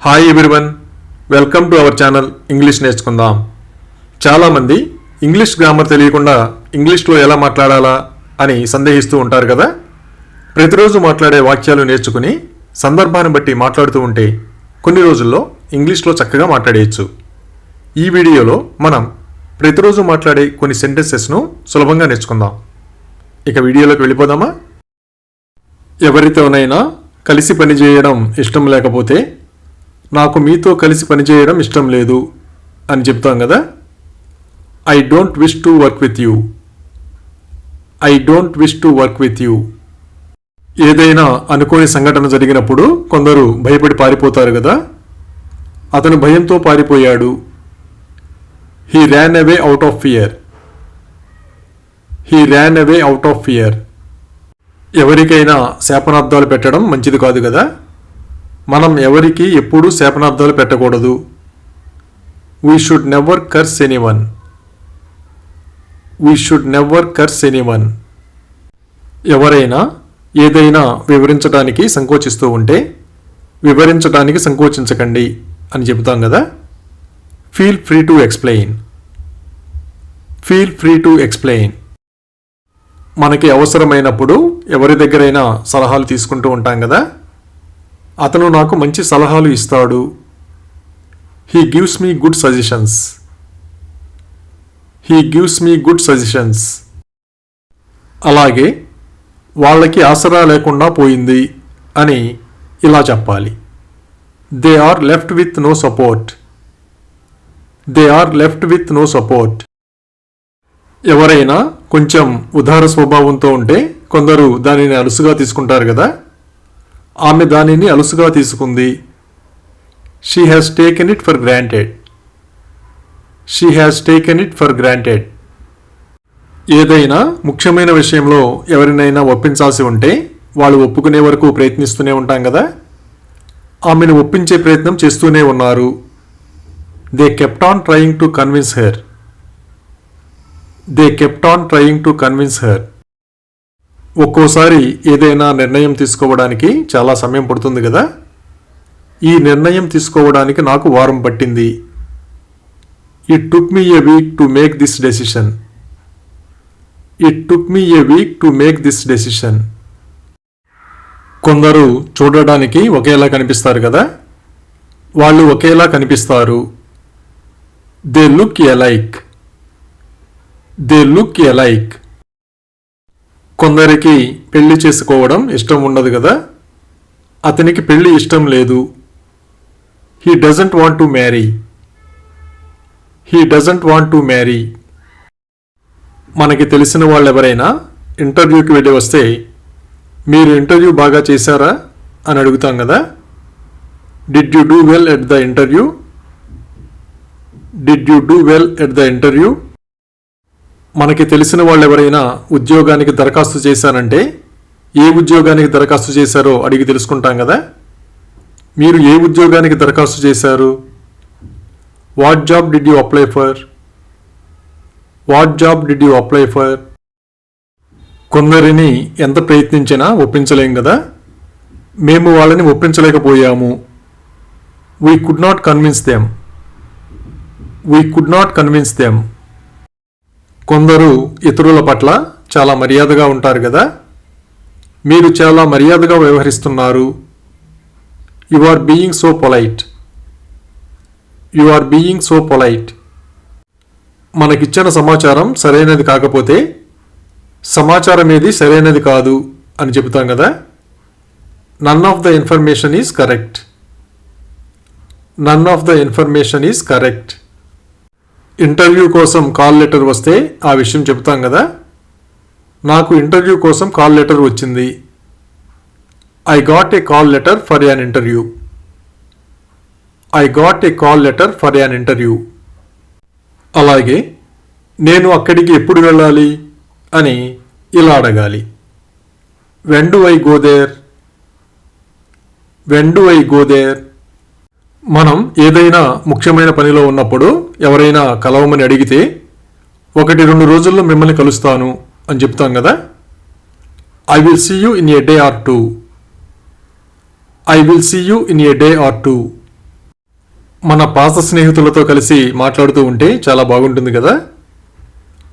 Hi everyone, welcome to our channel English నేర్చుకుందాం. చాలామంది English grammar తెలియకుండా ఇంగ్లీష్లో ఎలా మాట్లాడాలా అని సందేహిస్తూ ఉంటారు కదా. ప్రతిరోజు మాట్లాడే వాక్యాలు నేర్చుకుని సందర్భాన్ని బట్టి మాట్లాడుతూ ఉంటే కొన్ని రోజుల్లో ఇంగ్లీష్లో చక్కగా మాట్లాడేయచ్చు. ఈ వీడియోలో మనం ప్రతిరోజు మాట్లాడే కొన్ని సెంటెన్సెస్ను సులభంగా నేర్చుకుందాం. ఇక వీడియోలోకి వెళ్ళిపోదామా? ఎవరితోనైనా కలిసి పనిచేయడం ఇష్టం లేకపోతే నాకు మీతో కలిసి పనిచేయడం ఇష్టం లేదు అని చెప్తాం కదా. I don't wish to work with you. I don't wish to work with you. ఏదైనా అనుకోని సంఘటన జరిగినప్పుడు కొందరు భయపడి పారిపోతారు కదా. అతను భయంతో పారిపోయాడు. He Ryan away out of fear. He Ryan away out of fear. ఎవరికైనా శాపనార్థాలు పెట్టడం మంచిది కాదు కదా. మనం ఎవరికి ఎప్పుడూ శాపనార్థాలు పెట్టకూడదు. We should never curse anyone. We should never curse anyone. ఎవరైనా ఏదైనా వివరించడానికి సంకోచిస్తూ ఉంటే వివరించడానికి సంకోచించకండి అని చెబుతాం కదా. Feel free to explain. Feel free to explain. మనకి అవసరమైనప్పుడు ఎవరి దగ్గరైనా సలహాలు తీసుకుంటూ ఉంటాం కదా. అతను నాకు మంచి సలహాలు ఇస్తాడు. He gives me good suggestions. He gives me good suggestions. అలాగే వాళ్ళకి ఆసరా లేకుండా పోయింది అని ఇలా చెప్పాలి. They are left with no support. They are left with no support. ఎవరైనా కొంచెం ఉదార స్వభావంతో ఉంటే కొందరు దానిని అలుసుగా తీసుకుంటారు కదా. ఆమె దానిని అలుసుగా తీసుకుంది. She has taken it for granted. She has taken it for granted. ఏదైనా ముఖ్యమైన విషయంలో ఎవరినైనా ఒప్పించాల్సి ఉంటే వాళ్ళు ఒప్పుకునే వరకు ప్రయత్నిస్తూనే ఉంటాం కదా. ఆమెను ఒప్పించే ప్రయత్నం చేస్తూనే ఉన్నారు. They kept on trying to convince her. They kept on trying to convince her. ఒక్కోసారి ఏదైనా నిర్ణయం తీసుకోవడానికి చాలా సమయం పడుతుంది కదా. ఈ నిర్ణయం తీసుకోవడానికి నాకు వారం పట్టింది. It took me A week to make this decision. It took me A week to make this decision. కొందరు చూడడానికి ఒకేలా కనిపిస్తారు కదా. వాళ్ళు ఒకేలా కనిపిస్తారు. They look alike. They look alike. కొందరికి పెళ్లి చేసుకోవడం ఇష్టం ఉండదు కదా. అతనికి పెళ్లి ఇష్టం లేదు. He doesn't want to marry. He doesn't want to marry. మనకి తెలిసిన వాళ్ళు ఎవరైనా ఇంటర్వ్యూకి వెళ్ళి వస్తే మీరు ఇంటర్వ్యూ బాగా చేశారా అని అడుగుతాం కదా. Did you do well at the interview. Did you do well at the interview. మనకి తెలిసిన వాళ్ళు ఎవరైనా ఉద్యోగానికి దరఖాస్తు చేశారంటే ఏ ఉద్యోగానికి దరఖాస్తు చేశారో అడిగి తెలుసుకుంటాం కదా. మీరు ఏ ఉద్యోగానికి దరఖాస్తు చేశారు. What job did you apply for. What job did you apply for. కొందరిని ఎంత ప్రయత్నించినా ఒప్పించలేం కదా. మేము వాళ్ళని ఒప్పించలేకపోయాము. We could not convince them. We could not convince them. కొందరు ఇతరుల పట్ల చాలా మర్యాదగా ఉంటారు కదా. మీరు చాలా మర్యాదగా వ్యవహరిస్తున్నారు. You are being so polite. You are being so polite. మనకిచ్చిన సమాచారం సరైనది కాకపోతే సమాచారం ఏది సరైనది కాదు అని చెబుతాం కదా. None of the information is correct. None of the information is correct. Interview కోసం కాల్ లెటర్ వస్తే ఆ విషయం చెప్తాం కదా. నాకు ఇంటర్వ్యూ కోసం కాల్ లెటర్ వచ్చింది. I got a call letter for an interview. I got a call letter for an interview. అలాగే నేను అక్కడికి ఎప్పుడు వెళ్ళాలి అని ఇలా అడగాలి. When do I go there. When do I go there. మనం ఏదైనా ముఖ్యమైన పనిలో ఉన్నప్పుడు ఎవరైనా కలవమని అడిగితే 1-2 రోజుల్లో మిమ్మల్ని కలుస్తాను అని చెప్తాం కదా. I will see you in a day or two. I will see you in a day or two. మన పాత స్నేహితులతో కలిసి మాట్లాడుతూ ఉంటే చాలా బాగుంటుంది కదా.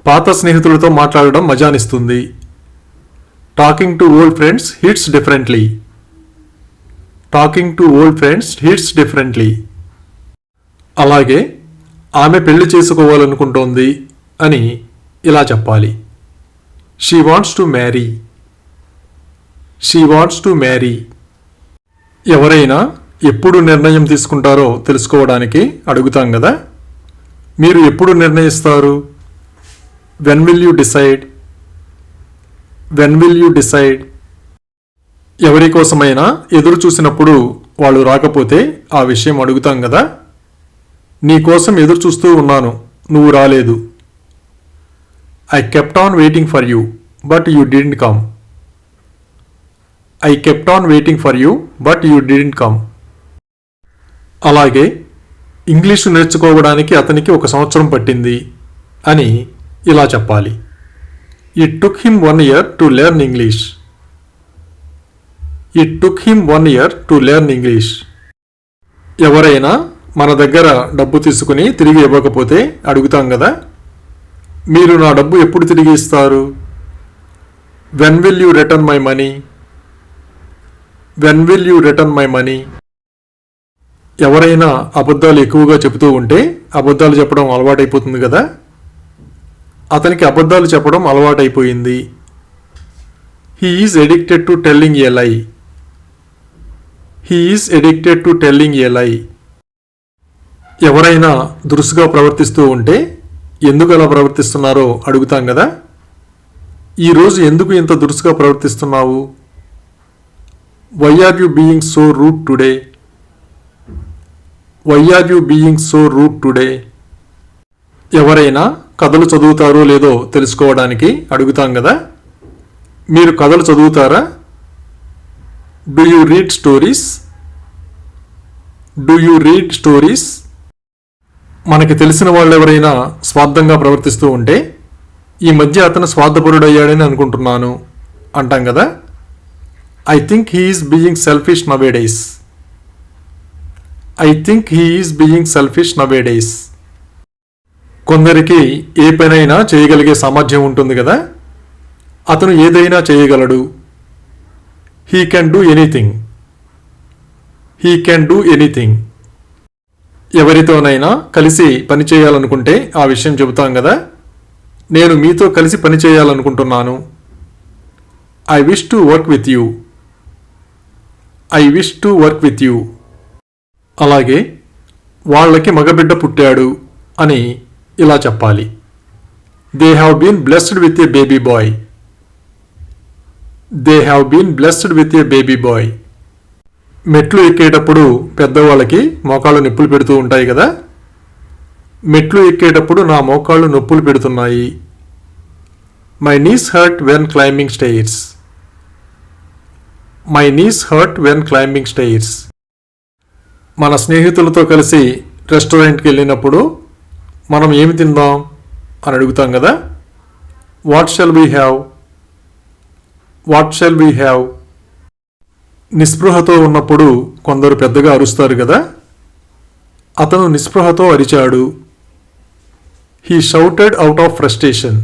పాత స్నేహితులతో మాట్లాడడం మజానిస్తుంది. Talking to old friends hits differently. Talking to old friends hits differently. అలాగే ఆమె పెళ్లి చేసుకోవాలనుకుంటోంది అని ఇలా చెప్పాలి. She wants to marry. She wants to marry. ఎవరైనా ఎప్పుడు నిర్ణయం తీసుకుంటారో తెలుసుకోవడానికి అడుగుతాం కదా. మీరు ఎప్పుడు నిర్ణయిస్తారు? When will you decide? When will you decide? ఎవరి కోసమైనా ఎదురు చూసినప్పుడు వాళ్ళు రాకపోతే ఆ విషయం అడుగుతాం కదా. నీ కోసం ఎదురు చూస్తూ ఉన్నాను, నువ్వు రాలేదు. I kept on waiting for you but you didn't come. I kept on waiting for you but you didn't come. అలాగే ఇంగ్లీషు నేర్చుకోవడానికి అతనికి 1 సంవత్సరం పట్టింది అని ఇలా చెప్పాలి. It took him 1 year to learn English. It took him 1 year to learn English. ఎవరైనా మన దగ్గర డబ్బు తీసుకుని తిరిగి ఇవ్వకపోతే అడుగుతాం కదా. మీరు నా డబ్బు ఎప్పుడు తిరిగి ఇస్తారు? When will you return my money? When will you return my money? ఎవరైనా అబద్ధాలు ఎక్కువగా చెబుతూ ఉంటే అబద్ధాలు చెప్పడం అలవాటైపోతుంది కదా. అతనికి అబద్ధాలు చెప్పడం అలవాటైపోయింది. He is addicted to telling a lie. He is addicted to telling a lie. ఎవరైనా దురుసుగా ప్రవర్తిస్తూ ఉంటే ఎందుకు అలా ప్రవర్తిస్తున్నారో అడుగుతాం కదా. ఈరోజు ఎందుకు ఇంత దురుసుగా ప్రవర్తిస్తున్నావు? Why are you being so rude today? Why are you being so rude today? ఎవరైనా కథలు చదువుతారో లేదో తెలుసుకోవడానికి అడుగుతాం కదా. మీరు కథలు చదువుతారా? Do you read stories? Do you read stories? మనకి తెలిసిన వాళ్ళు ఎవరైనా స్వార్థంగా ప్రవర్తిస్తూ ఉంటే ఈ మధ్య అతను స్వార్థపరుడయ్యాడని అనుకుంటున్నాను అంటాం కదా. I think he is being selfish nowadays. I think he is being selfish nowadays. కొందరికి ఏ పనైనా చేయగలిగే సామర్థ్యం ఉంటుంది కదా. అతను ఏదైనా చేయగలడు. He can do anything. He can do anything. ఎవరితోనైనా కలిసి పని చేయాలనుకుంటే ఆ విషయం చెబుతాం కదా. నేను మీతో కలిసి పని చేయాలనుకుంటున్నాను. I wish to work with you. I wish to work with you. అలాగే వాళ్ళకి మగబిడ్డ పుట్టాడు అని ఇలా చెప్పాలి. They have been blessed with a baby boy. They have been blessed with a baby boy. మెట్లు ఎక్కేటప్పుడు పెద్దవాళ్ళకి మోకాళ్ళు నొప్పులు పెడుతూ ఉంటాయి కదా. మెట్లు ఎక్కేటప్పుడు నా మోకాళ్ళు నొప్పులు పెడుతున్నాయి. My knees hurt when climbing stairs. My knees hurt when climbing stairs. మన స్నేహితులతో కలిసి రెస్టారెంట్కి వెళ్ళినప్పుడు మనం ఏమి తిందాం అని అడుగుతాం కదా. What shall we have? What shall we have? నిస్పృహతో ఉన్నప్పుడు కొందరు పెద్దగా అరుస్తారు కదా. అతను నిస్పృహతో అరిచాడు. He shouted out of frustration.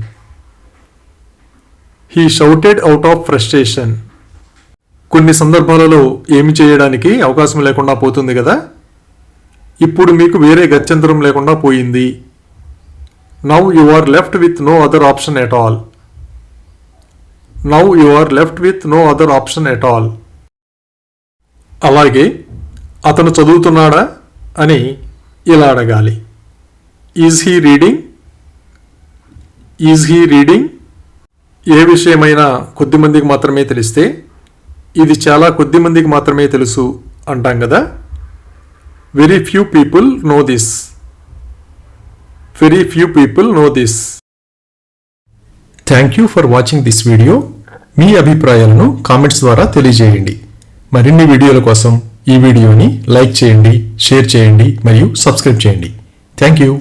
He shouted out of frustration. కొన్ని సందర్భాలలో ఏమి చేయడానికి అవకాశం లేకుండా పోతుంది కదా. ఇప్పుడు మీకు వేరే గత్యంతరం లేకుండా పోయింది. Now you are left with no other option at all. Now you are left with no other option at all. అలాగే అతను చదువుతున్నాడా అని ఇలా అడగాలి. Is he reading? Is he reading? ఏ విషయమైనా కొద్దిమందికి మాత్రమే తెలిస్తే ఇది చాలా కొద్దిమందికి మాత్రమే తెలుసు అంటాం కదా. Very few people know this. Very few people know this. Thank you for watching this video. మీ అభిప్రాయాలను కామెంట్స్ ద్వారా తెలియజేయండి. మరిన్ని వీడియోల కోసం ఈ వీడియోని లైక్ చేయండి, షేర్ చేయండి మరియు సబ్స్క్రైబ్ చేయండి. Thank you.